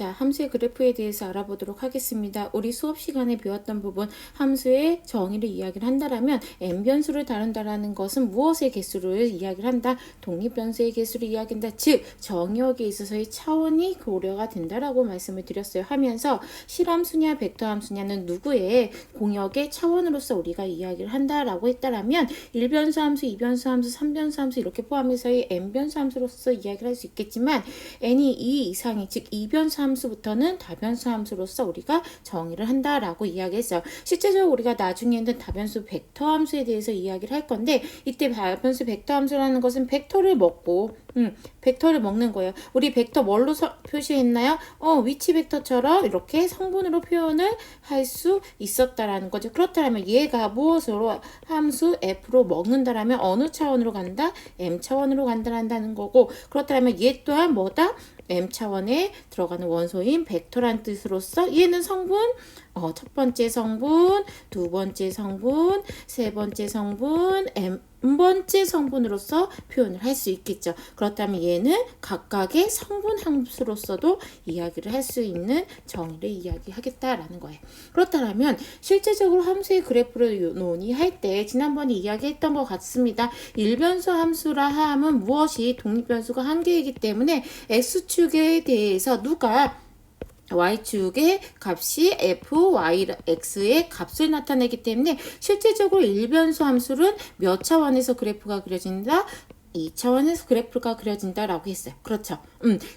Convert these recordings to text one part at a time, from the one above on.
자, 함수의 그래프에 대해서 알아보도록 하겠습니다. 우리 수업 시간에 배웠던 부분 함수의 정의를 이야기를 한다라면 n변수를 다룬다라는 것은 무엇의 개수를 이야기를 한다? 독립변수의 개수를 이야기한다. 즉 정의역에 있어서의 차원이 고려가 된다라고 말씀을 드렸어요. 하면서 실함수냐 벡터함수냐는 누구의 공역의 차원으로서 우리가 이야기를 한다라고 했다라면 1변수 함수, 2변수 함수, 3변수 함수 이렇게 포함해서의 n변수 함수로서 이야기를 할 수 있겠지만 n이 2 이상이 즉 2변수 함수부터는 다변수 함수로서 우리가 정의를 한다라고 이야기했어요. 실제적으로 우리가 나중에는 다변수 벡터 함수에 대해서 이야기를 할 건데 이때 다변수 벡터 함수라는 것은 벡터를 먹고 벡터를 먹는 거예요. 우리 벡터 뭘로 표시했나요? 위치 벡터처럼 이렇게 성분으로 표현을 할 수 있었다라는 거죠. 그렇다면 얘가 무엇으로 함수 f로 먹는다라면 어느 차원으로 간다? m 차원으로 간다는 거고 그렇다면 얘 또한 뭐다? m 차원에 들어가는 원소인 벡터란 뜻으로서 얘는 성분 첫 번째 성분, 두 번째 성분, 세 번째 성분, n번째 성분으로서 표현을 할 수 있겠죠. 그렇다면 얘는 각각의 성분 함수로서도 이야기를 할 수 있는 정의를 이야기하겠다라는 거예요. 그렇다면 실제적으로 함수의 그래프를 논의할 때 지난번에 이야기했던 것 같습니다. 일변수 함수라 함은 무엇이 독립변수가 한 개이기 때문에 x축에 대해서 누가 y축의 값이 f, y, x의 값을 나타내기 때문에 실제적으로 일변수 함수는 몇 차원에서 그래프가 그려진다? 2차원에서 그래프가 그려진다라고 했어요. 그렇죠.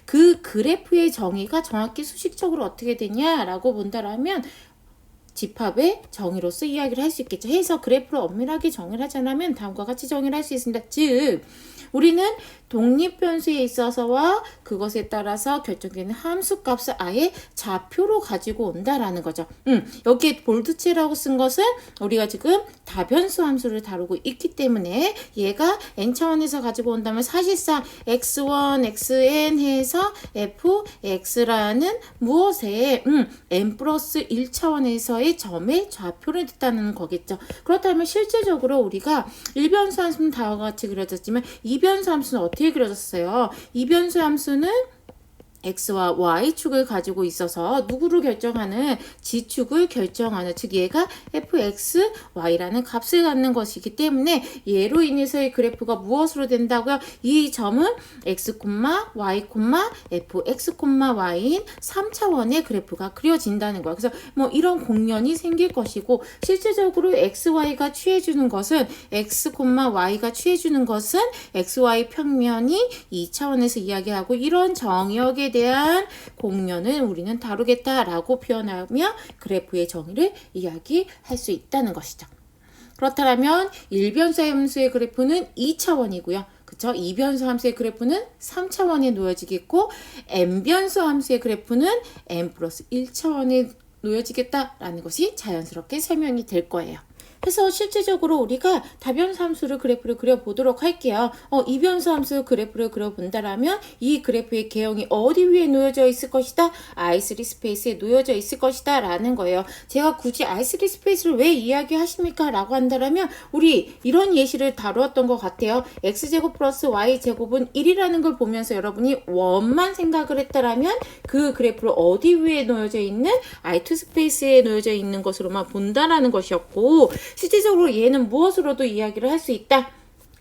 그 그래프의 정의가 정확히 수식적으로 어떻게 되냐라고 본다라면 집합의 정의로서 이야기를 할 수 있겠죠. 해서 그래프를 엄밀하게 정의를 하자면 다음과 같이 정의를 할 수 있습니다. 즉 우리는 독립변수에 있어서와 그것에 따라서 결정되는 함수값을 아예 좌표로 가지고 온다라는 거죠. 여기에 볼드체라고 쓴 것은 우리가 지금 다변수 함수를 다루고 있기 때문에 얘가 n차원에서 가지고 온다면 사실상 x1, xn 해서 fx라는 무엇에 n 플러스 1차원에서의 점의 좌표를 뜻하는 거겠죠. 그렇다면 실제적으로 우리가 일변수 함수는 다음과 같이 그려졌지만 이변수 함수는 어떻게 그려졌어요? 이변수 함수는 x와 y축을 가지고 있어서 누구를 결정하는 g축을 결정하는 즉 얘가 fx, y라는 값을 갖는 것이기 때문에 얘로 인해서의 그래프가 무엇으로 된다고요? 이 점은 x, y, fx, y인 3차원의 그래프가 그려진다는 거예요. 그래서 뭐 이런 공면이 생길 것이고 실제적으로 x, y가 취해주는 것은 x, y가 취해주는 것은 x, y 평면이 2차원에서 이야기하고 이런 정역에 대한 공면을 우리는 다루겠다라고 표현하며 그래프의 정의를 이야기할 수 있다는 것이죠. 그렇다면 1변수 함수의 그래프는 2차원이고요. 그쵸? 2변수 함수의 그래프는 3차원에 놓여지겠고 n변수 함수의 그래프는 n 플러스 1차원에 놓여지겠다라는 것이 자연스럽게 설명이 될 거예요. 그래서 실제적으로 우리가 다변수 함수를 그래프를 그려보도록 할게요. 이변수 함수 그래프를 그려본다라면 이 그래프의 개형이 어디 위에 놓여져 있을 것이다? I3 스페이스에 놓여져 있을 것이다 라는 거예요. 제가 굳이 I3 스페이스를 왜 이야기하십니까? 라고 한다라면 우리 이런 예시를 다루었던 것 같아요. x제곱 플러스 y제곱은 1이라는 걸 보면서 여러분이 원만 생각을 했다라면 그 그래프를 어디 위에 놓여져 있는 I2 스페이스에 놓여져 있는 것으로만 본다라는 것이었고 실질적으로 얘는 무엇으로도 이야기를 할 수 있다?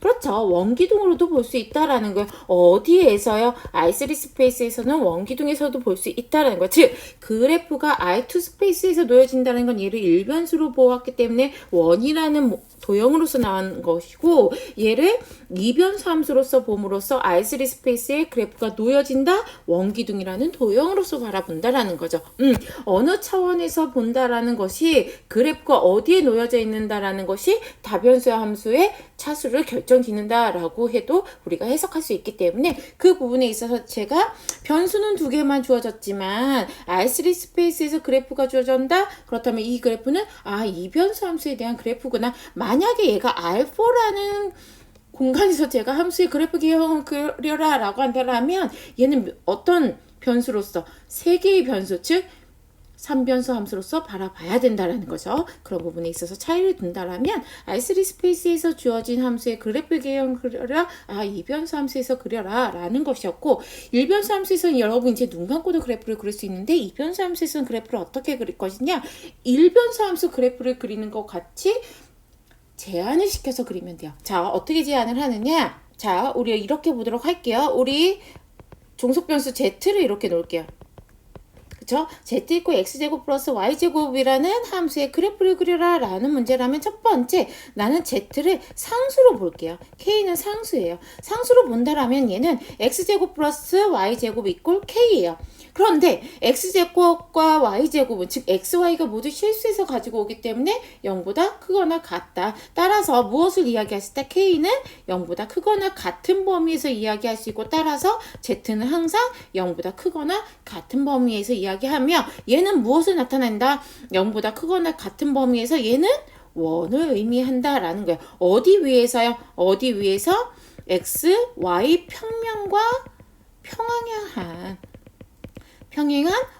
그렇죠. 원기둥으로도 볼 수 있다라는 거예요. 어디에서요? I3 스페이스에서는 원기둥에서도 볼 수 있다라는 거예요. 즉 그래프가 I2 스페이스에서 놓여진다는 건 얘를 일변수로 보았기 때문에 원이라는 도형으로서 나온 것이고 얘를 이변수 함수로서 봄으로써 I3 스페이스에 그래프가 놓여진다 원기둥이라는 도형으로서 바라본다라는 거죠. 어느 차원에서 본다라는 것이 그래프가 어디에 놓여져 있는다라는 것이 다변수 함수의 차수를 결정짓는다라고 해도 우리가 해석할 수 있기 때문에 그 부분에 있어서 제가 변수는 두 개만 주어졌지만 I3 스페이스에서 그래프가 주어진다? 그렇다면 이 그래프는 이변수 함수에 대한 그래프구나. 만약에 얘가 R4라는 공간에서 제가 함수의 그래프 개형을 그려라 라고 한다면 얘는 어떤 변수로서 세 개의 변수 즉 3변수 함수로서 바라봐야 된다라는 거죠. 그런 부분에 있어서 차이를 둔다라면 R3 스페이스에서 주어진 함수의 그래프 개형을 그려라. 2변수 함수에서 그려라 라는 것이었고 1변수 함수에서는 여러분 이제 눈 감고도 그래프를 그릴 수 있는데 2변수 함수에서는 그래프를 어떻게 그릴 것이냐 1변수 함수 그래프를 그리는 것 같이 제한을 시켜서 그리면 돼요. 자, 어떻게 제한을 하느냐? 자, 우리 이렇게 보도록 할게요. 우리 종속변수 z를 이렇게 놓을게요. 그쵸? z 이퀄 x제곱 플러스 y제곱이라는 함수의 그래프를 그려라 라는 문제라면 첫 번째 나는 z를 상수로 볼게요. k는 상수예요. 상수로 본다라면 얘는 x제곱 플러스 y제곱 이퀄 k예요. 그런데 x제곱과 y제곱은 즉 xy가 모두 실수해서 가지고 오기 때문에 0보다 크거나 같다. 따라서 무엇을 이야기했을 때 k는 0보다 크거나 같은 범위에서 이야기할 수 있고 따라서 z는 항상 0보다 크거나 같은 범위에서 이야기하며 얘는 무엇을 나타낸다? 0보다 크거나 같은 범위에서 얘는 원을 의미한다라는 거예요. 어디 위에서요? 어디 위에서? x, y 평면과 평행한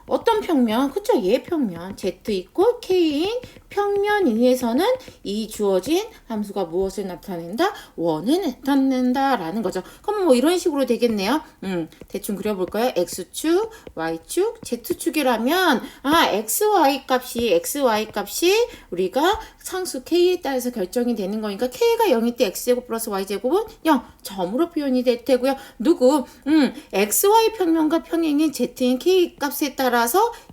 어떤 평면? 그쵸? 얘 평면. z 이퀄 k인 평면 위에서는 이 주어진 함수가 무엇을 나타낸다? 원을 나타낸다 라는 거죠. 그럼 뭐 이런 식으로 되겠네요. 대충 그려볼까요? x축, y축, z축이라면 xy 값이 우리가 상수 k에 따라서 결정이 되는 거니까 k가 0일 때 x제곱 플러스 y제곱은 0 점으로 표현이 될 테고요. xy 평면과 평행인 z인 k 값에 따라서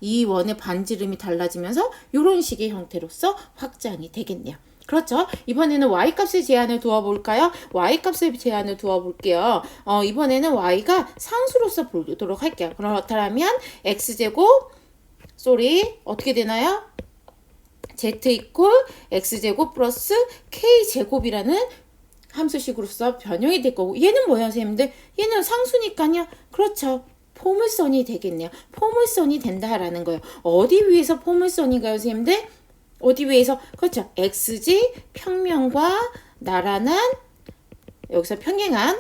이 원의 반지름이 달라지면서 이런 식의 형태로서 확장이 되겠네요. 그렇죠? 이번에는 y값의 제한을 두어볼까요? y값의 제한을 두어볼게요. 이번에는 y가 상수로서 보도록 할게요. 그렇다면 어떻게 되나요? z 이퀄 x제곱 플러스 k제곱이라는 함수식으로서 변형이 될 거고 얘는 뭐야 선생님들? 얘는 상수니까요. 그렇죠. 포물선이 되겠네요. 포물선이 된다라는 거예요. 어디 위에서 포물선인가요 선생님들? 어디 위에서? 그렇죠. x지 평면과 나란한 여기서 평행한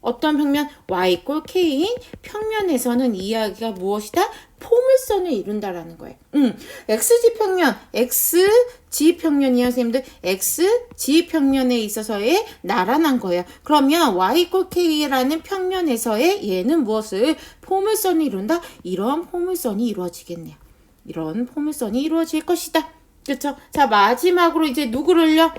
어떤 평면? y 이퀄 k인 평면에서는 이야기가 무엇이다? 포물선을 이룬다라는 거예요. x지 평면이요, 선생님들. x지 평면에 있어서의 나란한 거예요. 그러면 y 이퀄 k라는 평면에서의 얘는 무엇을? 포물선을 이룬다? 이런 포물선이 이루어지겠네요. 이런 포물선이 이루어질 것이다. 그렇죠? 자, 마지막으로 이제 누구를요?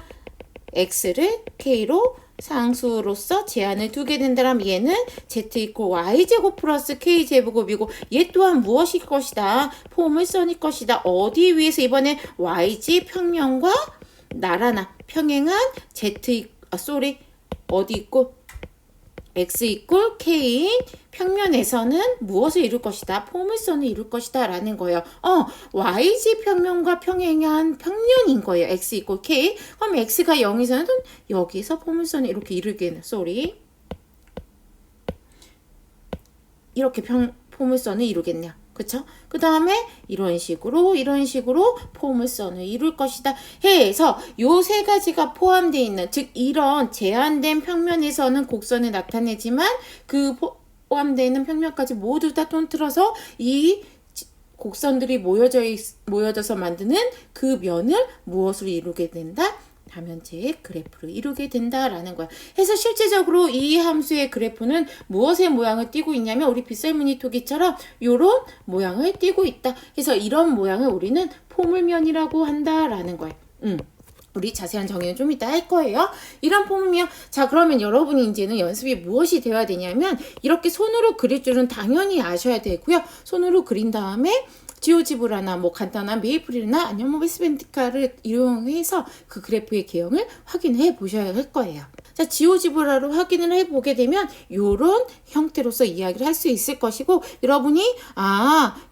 x를 k로 상수로서 제한을 두게 된다면 얘는 z 이퀄 y제곱 플러스 k제곱이고 얘 또한 무엇일 것이다? 포물선일 것이다. 어디 위에서 이번에 y지 평면과 나란한 평행한 어디 있고 x 이퀄 k인 평면에서는 무엇을 이룰 것이다? 포물선을 이룰 것이다 라는 거예요. y지 평면과 평행한 평면인 거예요. x 이퀄 k. 그럼 x가 0에서는 여기서 포물선을 이렇게 이루게 이렇게 포물선을 이루겠네요. 그쵸? 그 다음에 이런 식으로 포물선을 이룰 것이다 해서 요 세 가지가 포함되어 있는 즉 이런 제한된 평면에서는 곡선을 나타내지만 그 포함되어 있는 평면까지 모두 다 통틀어서 이 곡선들이 모여져서 만드는 그 면을 무엇으로 이루게 된다? 다면체의 그래프를 이루게 된다라는 거야. 그래서 실제적으로 이 함수의 그래프는 무엇의 모양을 띠고 있냐면 우리 빗살무늬 토기처럼 이런 모양을 띠고 있다. 그래서 이런 모양을 우리는 포물면이라고 한다라는 거예요. 우리 자세한 정의는 좀 이따 할 거예요. 이런 포물면. 자, 그러면 여러분이 이제는 연습이 무엇이 되어야 되냐면 이렇게 손으로 그릴 줄은 당연히 아셔야 되고요. 손으로 그린 다음에 지오지브라나 뭐 간단한 메이플이나 아니면 뭐 베스벤티카를 이용해서 그 그래프의 개형을 확인해 보셔야 할 거예요. 자, 지오지브라로 확인을 해보게 되면 이런 형태로서 이야기를 할 수 있을 것이고 여러분이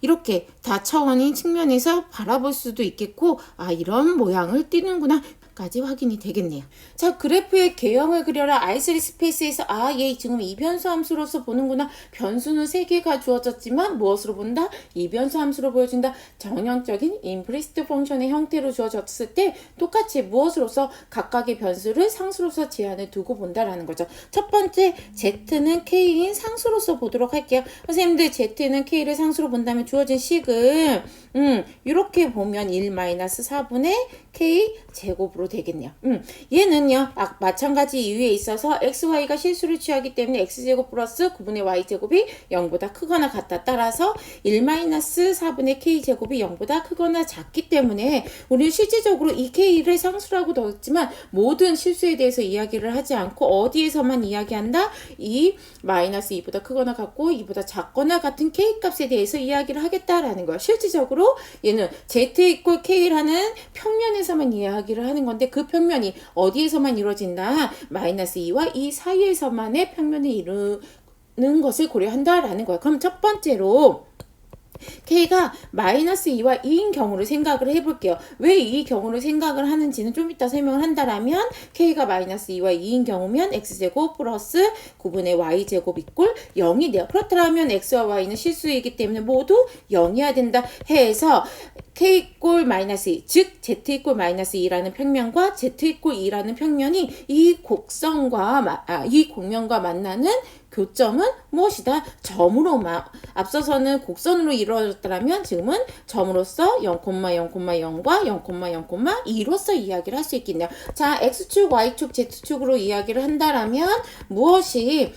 이렇게 다차원인 측면에서 바라볼 수도 있겠고 이런 모양을 띠는구나. 까지 확인이 되겠네요. 자, 그래프의 개형을 그려라. I3 스페이스에서 얘 지금 이변수 함수로서 보는구나. 변수는 3개가 주어졌지만 무엇으로 본다? 이변수 함수로 보여준다. 정형적인 임플리시트 펑션의 형태로 주어졌을 때 똑같이 무엇으로서 각각의 변수를 상수로서 제한을 두고 본다라는 거죠. 첫 번째, Z는 K인 상수로서 보도록 할게요. 선생님들, Z는 K를 상수로 본다면 주어진 식은 이렇게 보면 1-4분의 K 제곱으로 되겠네요. 얘는요, 마찬가지 이유에 있어서 XY가 실수를 취하기 때문에 X제곱 플러스 9분의 Y제곱이 0보다 크거나 같다. 따라서 1-4분의 K제곱이 0보다 크거나 작기 때문에 우리는 실질적으로 이 K를 상수라고 넣었지만 모든 실수에 대해서 이야기를 하지 않고 어디에서만 이야기한다? 이 -2보다 크거나 같고 2보다 작거나 같은 K 값에 대해서 이야기를 하겠다라는 거야. 실질적으로 얘는 Z 이퀄 K라는 평면에서만 이야기를 하는 건데 그 평면이 어디에서만 이루어진다? -2와 2 사이에서만의 평면을 이루는 것을 고려한다라는 거야. 그럼 첫 번째로 K가 -2와 2인 경우를 생각을 해볼게요. 왜 이 경우를 생각을 하는지는 좀 이따 설명을 한다라면 K가 -2와 2인 경우면 X제곱 플러스 9분의 Y제곱 이꼴 0이 돼요. 그렇다면 X와 Y는 실수이기 때문에 모두 0이어야 된다 해서 K 이꼴 -2, 즉 Z 이꼴 -2라는 평면과 Z 이꼴 2라는 평면이 이 곡면과 만나는 교점은 무엇이다? 점으로만. 앞서서는 곡선으로 이루어졌다면 지금은 점으로서 0,0,0과 0,0,2로서 이야기를 할 수 있겠네요. 자, X축, Y축, Z축으로 이야기를 한다라면 무엇이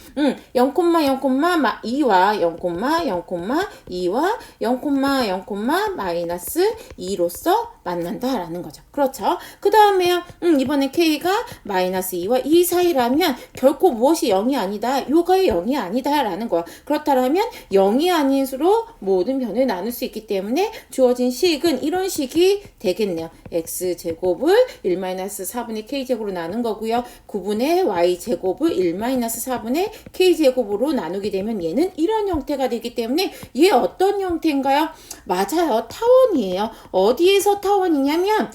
0,0,2와 0,0,2와 0,0,-2로서 만난다라는 거죠. 그렇죠? 그 다음에요. 이번에 K가 -2와 2 사이라면 결코 무엇이 0이 아니다. 요거의 0이 아니다라는 거야. 그렇다면 0이 아닌 수로 모든 변을 나눌 수 있기 때문에 주어진 식은 이런 식이 되겠네요. X제곱을 1-4분의 K제곱으로 나눈 거고요. 9분의 Y제곱을 1-4분의 K제곱으로 나누게 되면 얘는 이런 형태가 되기 때문에 얘 어떤 형태인가요? 맞아요. 타원이에요. 어디에서 타원이냐면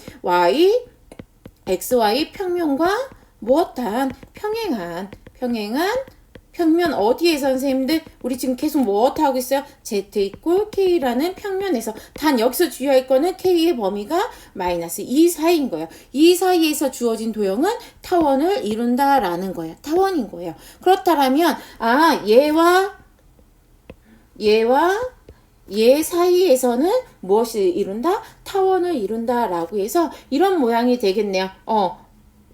XY 평면과 무엇한 평행한 평면 어디에서 선생님들? 우리 지금 계속 무엇하고 있어요? Z 이꼴 K라는 평면에서. 단 여기서 주의할 거는 K의 범위가 -2 사이인 거예요. 이 사이에서 주어진 도형은 타원을 이룬다라는 거예요. 타원인 거예요. 그렇다면 얘와 얘 사이에서는 무엇을 이룬다? 타원을 이룬다라고 해서 이런 모양이 되겠네요.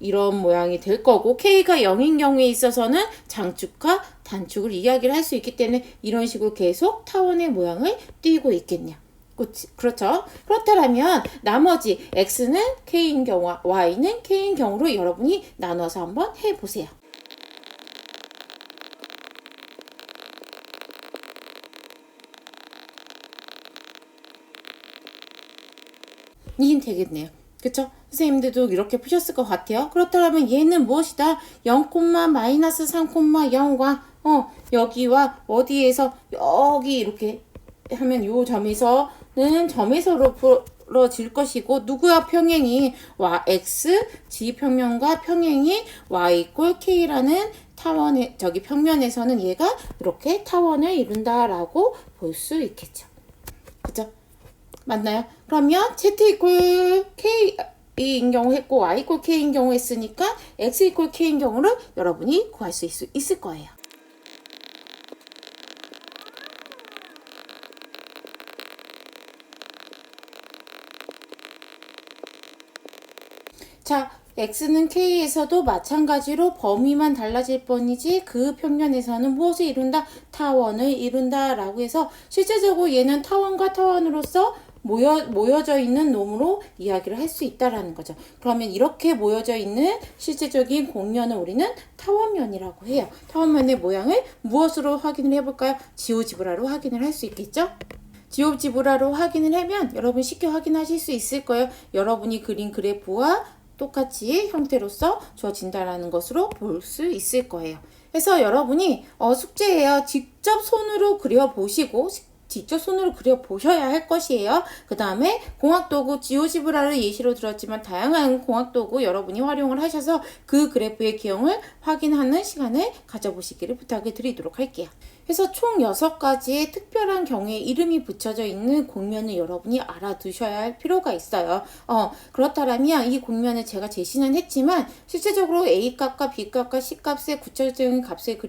이런 모양이 될 거고 K가 0인 경우에 있어서는 장축과 단축을 이야기를 할 수 있기 때문에 이런 식으로 계속 타원의 모양을 띄고 있겠네요. 그렇죠? 그렇다면 나머지 X는 K인 경우와 Y는 K인 경우로 여러분이 나눠서 한번 해보세요. 이긴 되겠네요. 그쵸? 선생님들도 이렇게 푸셨을 것 같아요. 그렇다면 얘는 무엇이다? 0,-3,0과 여기와 어디에서 여기 이렇게 하면 요 점에서는 점에서로 풀어질 것이고 누구야 평행이 X G평면과 평행이 Y 이꼴 K라는 타원의 평면에서는 얘가 이렇게 타원을 이룬다라고 볼 수 있겠죠. 그죠? 맞나요? 그러면 Z 이꼴 K인 경우 했고 Y 이꼴 K인 경우 했으니까 X 이꼴 K인 경우를 여러분이 구할 수 있을 거예요. 자, X는 K에서도 마찬가지로 범위만 달라질 뿐이지 그 평면에서는 무엇을 이룬다? 타원을 이룬다 라고 해서 실제적으로 얘는 타원과 타원으로서 모여져 있는 놈으로 이야기를 할 수 있다라는 거죠. 그러면 이렇게 모여져 있는 실제적인 곡면을 우리는 타원면이라고 해요. 타원면의 모양을 무엇으로 확인을 해볼까요? 지오지브라로 확인을 할 수 있겠죠? 지오지브라로 확인을 하면 여러분 쉽게 확인하실 수 있을 거예요. 여러분이 그린 그래프와 똑같이 형태로서 주어진다라는 것으로 볼 수 있을 거예요. 그래서 여러분이 숙제예요. 직접 손으로 그려보시고 직접 손으로 그려 보셔야 할 것이에요. 그 다음에 공학도구 지오지브라를 예시로 들었지만 다양한 공학도구 여러분이 활용을 하셔서 그 그래프의 기형을 확인하는 시간을 가져보시기를 부탁을 드리도록 할게요. 그래서 총 6가지의 특별한 경우에 이름이 붙여져 있는 곡면을 여러분이 알아두셔야 할 필요가 있어요. 그렇다면 이 곡면을 제가 제시는 했지만 실제적으로 A값과 B값과 C값의 구체적인 값을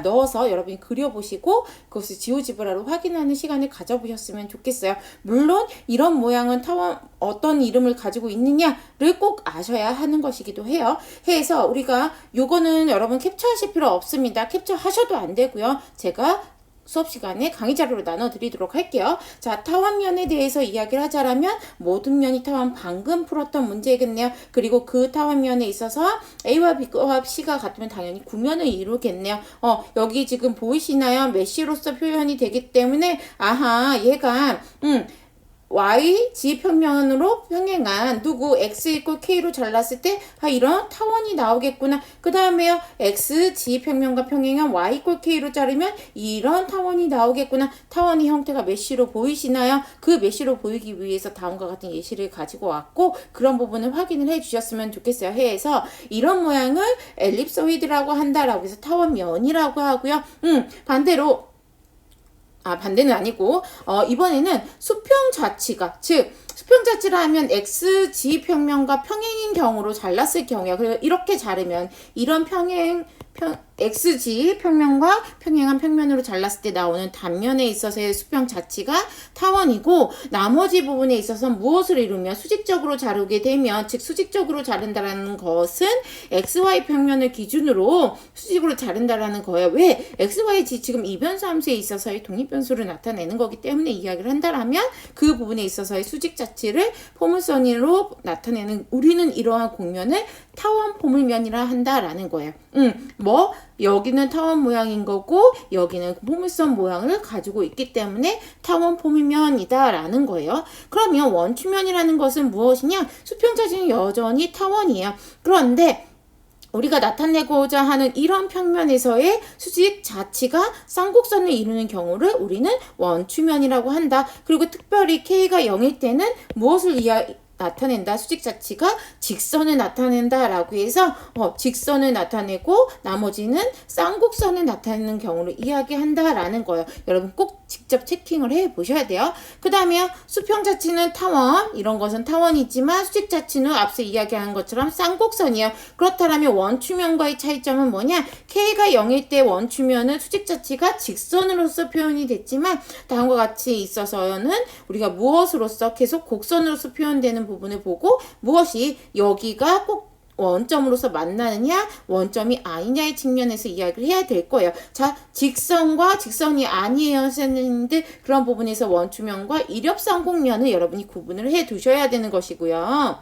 넣어서 여러분이 그려보시고 그것을 지오지브라로 확인하는 시간을 가져보셨으면 좋겠어요. 물론 이런 모양은 어떤 이름을 가지고 있느냐를 꼭 아셔야 하는 것이기도 해요. 해서 우리가 요거는 여러분 캡처하실 필요 없습니다. 캡처하셔도 안 되고요. 제가 수업 시간에 강의 자료로 나눠드리도록 할게요. 자, 타원면에 대해서 이야기를 하자라면 모든 면이 타원 방금 풀었던 문제겠네요. 그리고 그 타원면에 있어서 A와 B와 C가 같으면 당연히 구면을 이루겠네요. 여기 지금 보이시나요? 메시로서 표현이 되기 때문에 얘가 y 지평면으로 평행한 누구 x 이퀄 k로 잘랐을 때 이런 타원이 나오겠구나. 그 다음에요 x 지평면과 평행한 y 이퀄 k로 자르면 이런 타원이 나오겠구나. 타원의 형태가 메쉬로 보이시나요? 그 메쉬로 보이기 위해서 다음과 같은 예시를 가지고 왔고 그런 부분을 확인을 해 주셨으면 좋겠어요. 해서 이런 모양을 엘립소이드라고 한다라고 해서 타원면이라고 하고요. 반대는 아니고 이번에는 수평 자치가 즉 수평 자치라 하면 x 지평면과 평행인 경우로 잘랐을 경우야. 그리고 이렇게 자르면 이런 xg 평면과 평행한 평면으로 잘랐을 때 나오는 단면에 있어서의 수평 자치가 타원이고 나머지 부분에 있어서 무엇을 이루며 수직적으로 자르게 되면 즉 수직적으로 자른다라는 것은 xy 평면을 기준으로 수직으로 자른다라는 거예요. 왜? xyg 지금 이변수 함수에 있어서의 독립변수를 나타내는 거기 때문에 이야기를 한다라면 그 부분에 있어서의 수직 자치를 포물선으로 나타내는 우리는 이러한 곡면을 타원 포물면이라 한다라는 거예요. 여기는 타원 모양인 거고 여기는 포물선 모양을 가지고 있기 때문에 타원 포물면이다 라는 거예요. 그러면 원추면이라는 것은 무엇이냐? 수평 자치는 여전히 타원이에요. 그런데 우리가 나타내고자 하는 이런 평면에서의 수직 자치가 쌍곡선을 이루는 경우를 우리는 원추면이라고 한다. 그리고 특별히 K가 0일 때는 무엇을 나타낸다. 수직 자치가 직선을 나타낸다 라고 해서 직선을 나타내고 나머지는 쌍곡선을 나타내는 경우를 이야기한다 라는 거예요. 여러분 꼭 직접 체킹을 해 보셔야 돼요. 그 다음에 수평 자치는 타원, 이런 것은 타원이지만 수직 자치는 앞서 이야기한 것처럼 쌍곡선이에요. 그렇다면 원추면과의 차이점은 뭐냐? K가 0일 때 원추면은 수직 자치가 직선으로서 표현이 됐지만 다음과 같이 있어서는 우리가 무엇으로서 계속 곡선으로서 표현되는 부분을 보고 무엇이 여기가 꼭 원점으로서 만나느냐 원점이 아니냐의 측면에서 이야기를 해야 될 거예요. 자, 직선과 직선이 아니에요 선생님들. 그런 부분에서 원추면과 이렵상곡면을 여러분이 구분을 해 두셔야 되는 것이고요.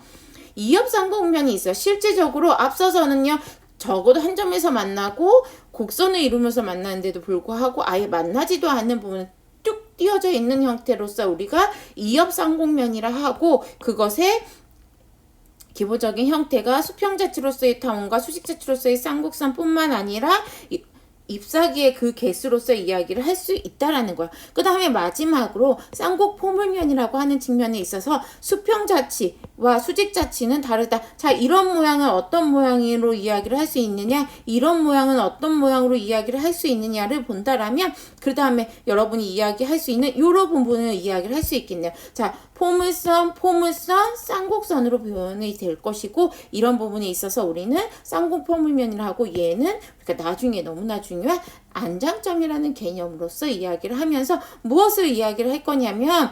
이엽상곡면이 있어요. 실제적으로 앞서서는요 적어도 한 점에서 만나고 곡선을 이루면서 만나는데도 불구하고 아예 만나지도 않는 부분은 쭉 띄어져 있는 형태로서 우리가 이엽상곡면이라 하고 그것의 기본적인 형태가 수평 자치로서의 타원과 수직 자치로서의 쌍곡선뿐만 아니라 잎사귀의 그 개수로서 이야기를 할 수 있다라는 거야. 그 다음에 마지막으로 쌍곡 포물면이라고 하는 측면에 있어서 수평 자치와 수직 자치는 다르다. 자, 이런 모양은 어떤 모양으로 이야기를 할 수 있느냐, 이런 모양은 어떤 모양으로 이야기를 할 수 있느냐를 본다라면 그 다음에 여러분이 이야기할 수 있는 이런 부분을 이야기를 할 수 있겠네요. 자, 포물선, 쌍곡선으로 표현이 될 것이고 이런 부분에 있어서 우리는 쌍곡 포물면이라 하고 얘는 그러니까 나중에 너무나 중요한 안장점이라는 개념으로서 이야기를 하면서 무엇을 이야기를 할 거냐면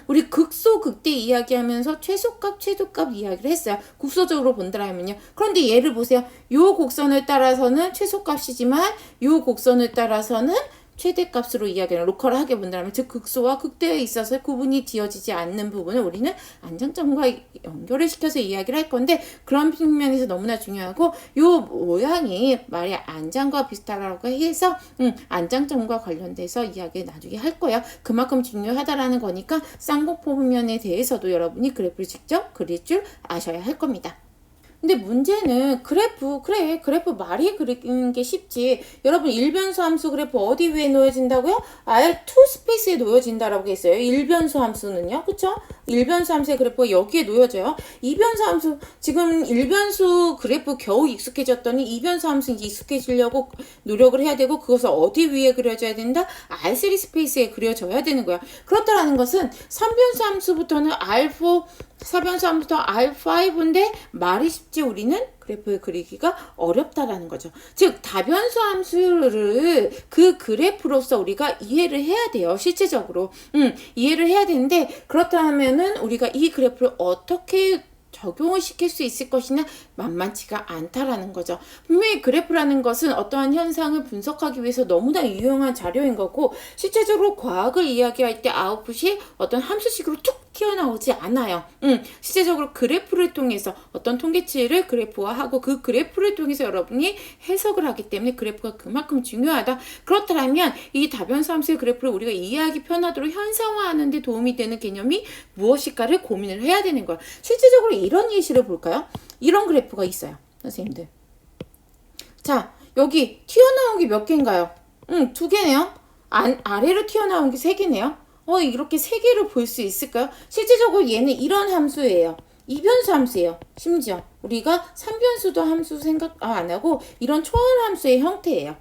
우리 극소 극대 이야기하면서 최소값 최소값 이야기를 했어요. 국소적으로 본다면요. 그런데 얘를 보세요. 요 곡선을 따라서는 최소값이지만 요 곡선을 따라서는 최대값으로 이야기하는 로컬하게 본다면 즉 극소와 극대에 있어서 구분이 지어지지 않는 부분을 우리는 안장점과 연결을 시켜서 이야기를 할 건데 그런 측면에서 너무나 중요하고 요 모양이 말이 안장과 비슷하다고 해서 안장점과 관련돼서 이야기 나중에 할 거예요. 그만큼 중요하다라는 거니까 쌍곡 포물면에 대해서도 여러분이 그래프를 직접 그릴 줄 아셔야 할 겁니다. 근데 문제는 그래프 말이 그리는 게 쉽지. 여러분 일변수 함수 그래프 어디 위에 놓여진다고요? R2 스페이스에 놓여진다라고 했어요. 일변수 함수는요. 그쵸? 일변수 함수의 그래프가 여기에 놓여져요. 이변수 함수 지금 일변수 그래프 겨우 익숙해졌더니 이변수 함수 이제 익숙해지려고 노력을 해야 되고 그것을 어디 위에 그려져야 된다? R3 스페이스에 그려져야 되는 거야. 그렇다라는 것은 3변수 함수부터는 R4 4변수 함수부터 R5인데 말이 쉽지 우리는 그래프를 그리기가 어렵다라는 거죠. 즉 다변수 함수를 그 그래프로서 우리가 이해를 해야 돼요. 실제적으로 이해를 해야 되는데 그렇다면은 우리가 이 그래프를 어떻게 적용을 시킬 수 있을 것이냐 만만치가 않다라는 거죠. 분명히 그래프라는 것은 어떠한 현상을 분석하기 위해서 너무나 유용한 자료인 거고 실제적으로 과학을 이야기할 때 아웃풋이 어떤 함수식으로 툭 튀어나오지 않아요. 실제적으로 그래프를 통해서 어떤 통계치를 그래프화하고 그 그래프를 통해서 여러분이 해석을 하기 때문에 그래프가 그만큼 중요하다. 그렇다면 이 다변수 함수의 그래프를 우리가 이해하기 편하도록 현상화하는 데 도움이 되는 개념이 무엇일까를 고민을 해야 되는 거야. 실제적으로 이런 예시를 볼까요? 이런 그래프가 있어요. 선생님들. 자, 여기 튀어나온 게 몇 개인가요? 2개네요. 아래로 튀어나온 게 3개네요. 이렇게 3개를 볼 수 있을까요? 실제적으로 얘는 이런 함수예요. 이변수 함수예요. 심지어 우리가 3변수도 함수 생각 안 하고 이런 초월 함수의 형태예요.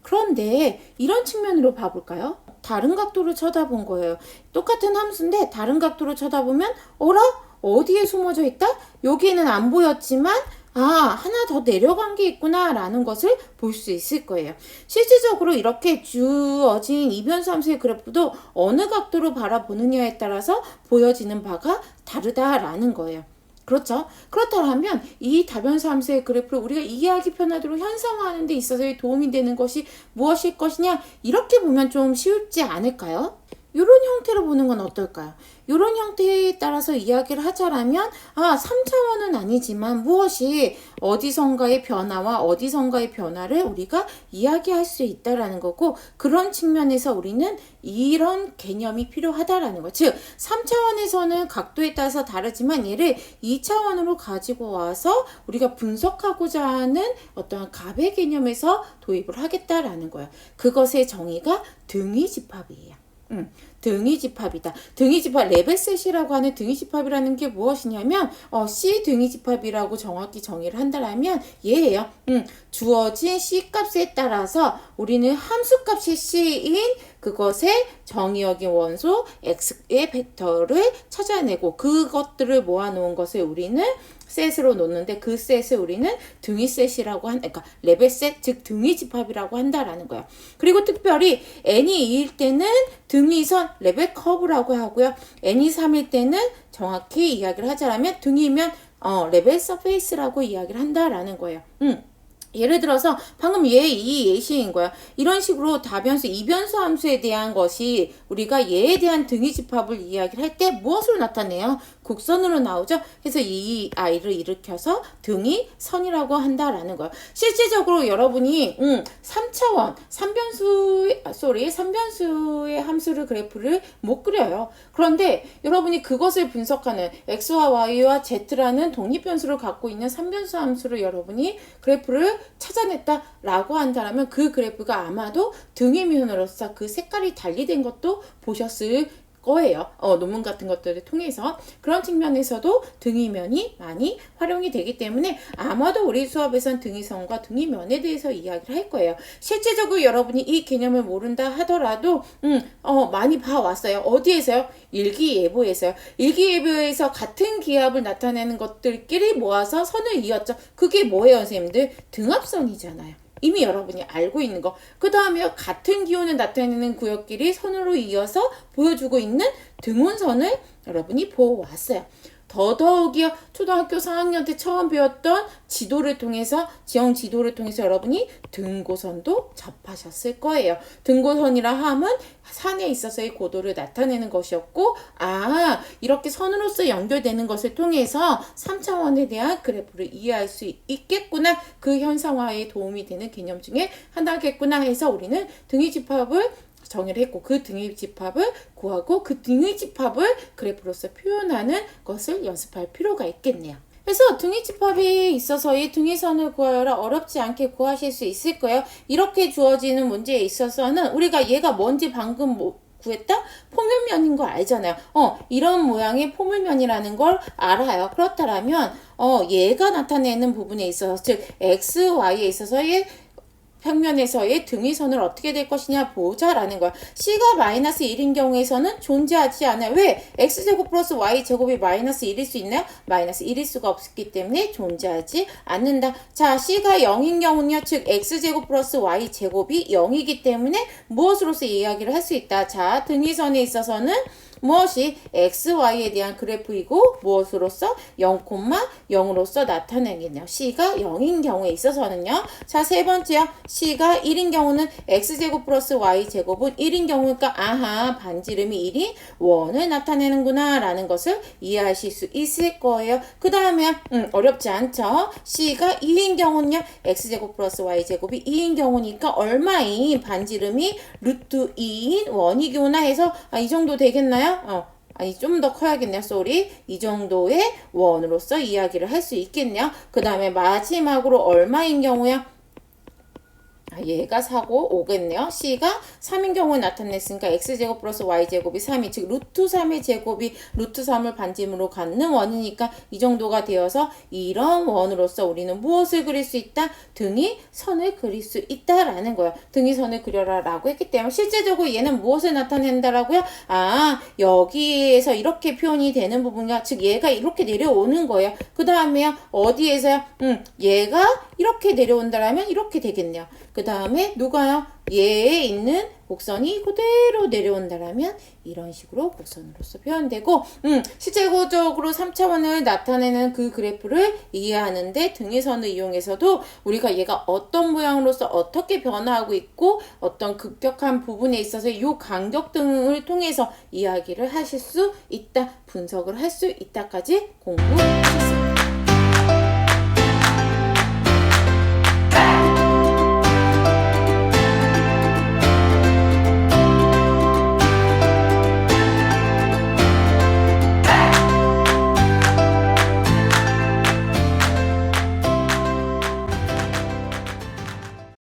그런데 이런 측면으로 봐볼까요? 다른 각도로 쳐다본 거예요. 똑같은 함수인데 다른 각도로 쳐다보면 어라? 어디에 숨어져 있다? 여기에는 안 보였지만 하나 더 내려간 게 있구나 라는 것을 볼 수 있을 거예요. 실질적으로 이렇게 주어진 이변수 함수의 그래프도 어느 각도로 바라보느냐에 따라서 보여지는 바가 다르다라는 거예요. 그렇죠? 그렇다면 이 다변수 함수의 그래프를 우리가 이해하기 편하도록 현상화하는 데 있어서의 도움이 되는 것이 무엇일 것이냐 이렇게 보면 좀 쉽지 않을까요? 이런 형태로 보는 건 어떨까요? 이런 형태에 따라서 이야기를 하자라면 3차원은 아니지만 무엇이 어디선가의 변화와 어디선가의 변화를 우리가 이야기할 수 있다라는 거고 그런 측면에서 우리는 이런 개념이 필요하다라는 거. 즉 3차원에서는 각도에 따라서 다르지만 얘를 2차원으로 가지고 와서 우리가 분석하고자 하는 어떠한 값의 개념에서 도입을 하겠다라는 거예요. 그것의 정의가 등위집합이에요. 등위집합이다. 등위집합, 레벨셋이라고 하는 등위집합이라는 게 무엇이냐면 C 등위집합이라고 정확히 정의를 한다면 얘예요. 주어진 C 값에 따라서 우리는 함수값이 C인 그것의 정의역인 원소 X의 벡터를 찾아내고 그것들을 모아놓은 것을 우리는 셋으로 놓는데 그 셋을 우리는 등위셋이라고 그러니까 레벨셋 즉 등위집합이라고 한다라는 거예요. 그리고 특별히 n이 2일 때는 등위선 레벨 커브라고 하고요. n이 3일 때는 정확히 이야기를 하자면 등이면 레벨 서페이스라고 이야기를 한다라는 거예요. 예를 들어서 방금 이 예시인 거야. 이런 식으로 다변수, 이변수 함수에 대한 것이 우리가 얘에 대한 등위집합을 이야기를 할 때 무엇으로 나타내요? 곡선으로 나오죠. 그래서 이 아이를 일으켜서 등위선이라고 한다라는 거예요. 실질적으로 여러분이 3변수의 함수를 그래프를 못 그려요. 그런데 여러분이 그것을 분석하는 x와 y와 z라는 독립변수를 갖고 있는 3변수 함수를 여러분이 그래프를 찾아냈다라고 한다면 그 그래프가 아마도 등위면으로서 그 색깔이 달리된 것도 보셨을 거예요. 논문 같은 것들을 통해서 그런 측면에서도 등위면이 많이 활용이 되기 때문에 아마도 우리 수업에선 등위선과 등위면에 대해서 이야기를 할 거예요. 실제적으로 여러분이 이 개념을 모른다 하더라도 많이 봐왔어요. 어디에서요? 일기예보에서요. 일기예보에서 같은 기압을 나타내는 것들끼리 모아서 선을 이었죠. 그게 뭐예요, 선생님들? 등압선이잖아요. 이미 여러분이 알고 있는 거. 그 다음에 같은 기온을 나타내는 구역끼리 선으로 이어서 보여주고 있는 등원선을 여러분이 보아왔어요. 더더욱이요 초등학교 4학년 때 처음 배웠던 지도를 통해서 지형 지도를 통해서 여러분이 등고선도 접하셨을 거예요. 등고선이라 함은 산에 있어서의 고도를 나타내는 것이었고 이렇게 선으로서 연결되는 것을 통해서 3차원에 대한 그래프를 이해할 수 있겠구나. 그 현상화에 도움이 되는 개념 중에 하나겠구나 해서 우리는 등위집합을 정의를 했고 그 등위집합을 구하고 그 등위집합을 그래프로서 표현하는 것을 연습할 필요가 있겠네요. 그래서 등위집합이 있어서의 등위선을 구하여라 어렵지 않게 구하실 수 있을 거예요. 이렇게 주어지는 문제에 있어서는 우리가 얘가 뭔지 방금 구했다? 포물면인 거 알잖아요. 이런 모양의 포물면이라는 걸 알아요. 그렇다면 얘가 나타내는 부분에 있어서 즉 x, y에 있어서의 평면에서의 등위선을 어떻게 될 것이냐 보자라는 거야. C가 마이너스 1인 경우에서는 존재하지 않아요. 왜? X제곱 플러스 Y제곱이 마이너스 1일 수 있나요? 마이너스 1일 수가 없기 때문에 존재하지 않는다. 자, C가 0인 경우는요. 즉 X제곱 플러스 Y제곱이 0이기 때문에 무엇으로서 이야기를 할 수 있다. 자, 등위선에 있어서는 무엇이 x, y에 대한 그래프이고 무엇으로서 0,0으로서 나타내겠네요. C가 0인 경우에 있어서는요. 자, 세 번째요. C가 1인 경우는 x제곱 플러스 y제곱은 1인 경우니까 아하 반지름이 1인 원을 나타내는구나 라는 것을 이해하실 수 있을 거예요. 그 다음에 어렵지 않죠. C가 2인 경우는요. x제곱 플러스 y제곱이 2인 경우니까 얼마인 반지름이 루트 2인 원이구나 해서 이 정도 되겠나요? 아니 좀 더 커야겠네요. 쏘리. 이 정도의 원으로서 이야기를 할 수 있겠네요. 그 다음에 마지막으로 얼마인 경우야? 얘가 4고 5겠네요. C가 3인 경우에 나타냈으니까 x제곱 플러스 y제곱이 3이 즉 루트 3의 제곱이 루트 3을 반지름으로 갖는 원이니까 이 정도가 되어서 이런 원으로서 우리는 무엇을 그릴 수 있다? 등이 선을 그릴 수 있다라는 거예요. 등이 선을 그려라 라고 했기 때문에 실제적으로 얘는 무엇을 나타낸다라고요? 여기에서 이렇게 표현이 되는 부분이야. 즉 얘가 이렇게 내려오는 거예요. 그 다음에요. 어디에서요? 얘가 이렇게 내려온다라면 이렇게 되겠네요. 그 다음에 누가요? 얘에 있는 곡선이 그대로 내려온다라면 이런 식으로 곡선으로서 표현되고 실제적으로 3차원을 나타내는 그 그래프를 이해하는데 등위선을 이용해서도 우리가 얘가 어떤 모양으로서 어떻게 변화하고 있고 어떤 급격한 부분에 있어서 이 간격 등을 통해서 이야기를 하실 수 있다, 분석을 할 수 있다까지 공부하셨습니다.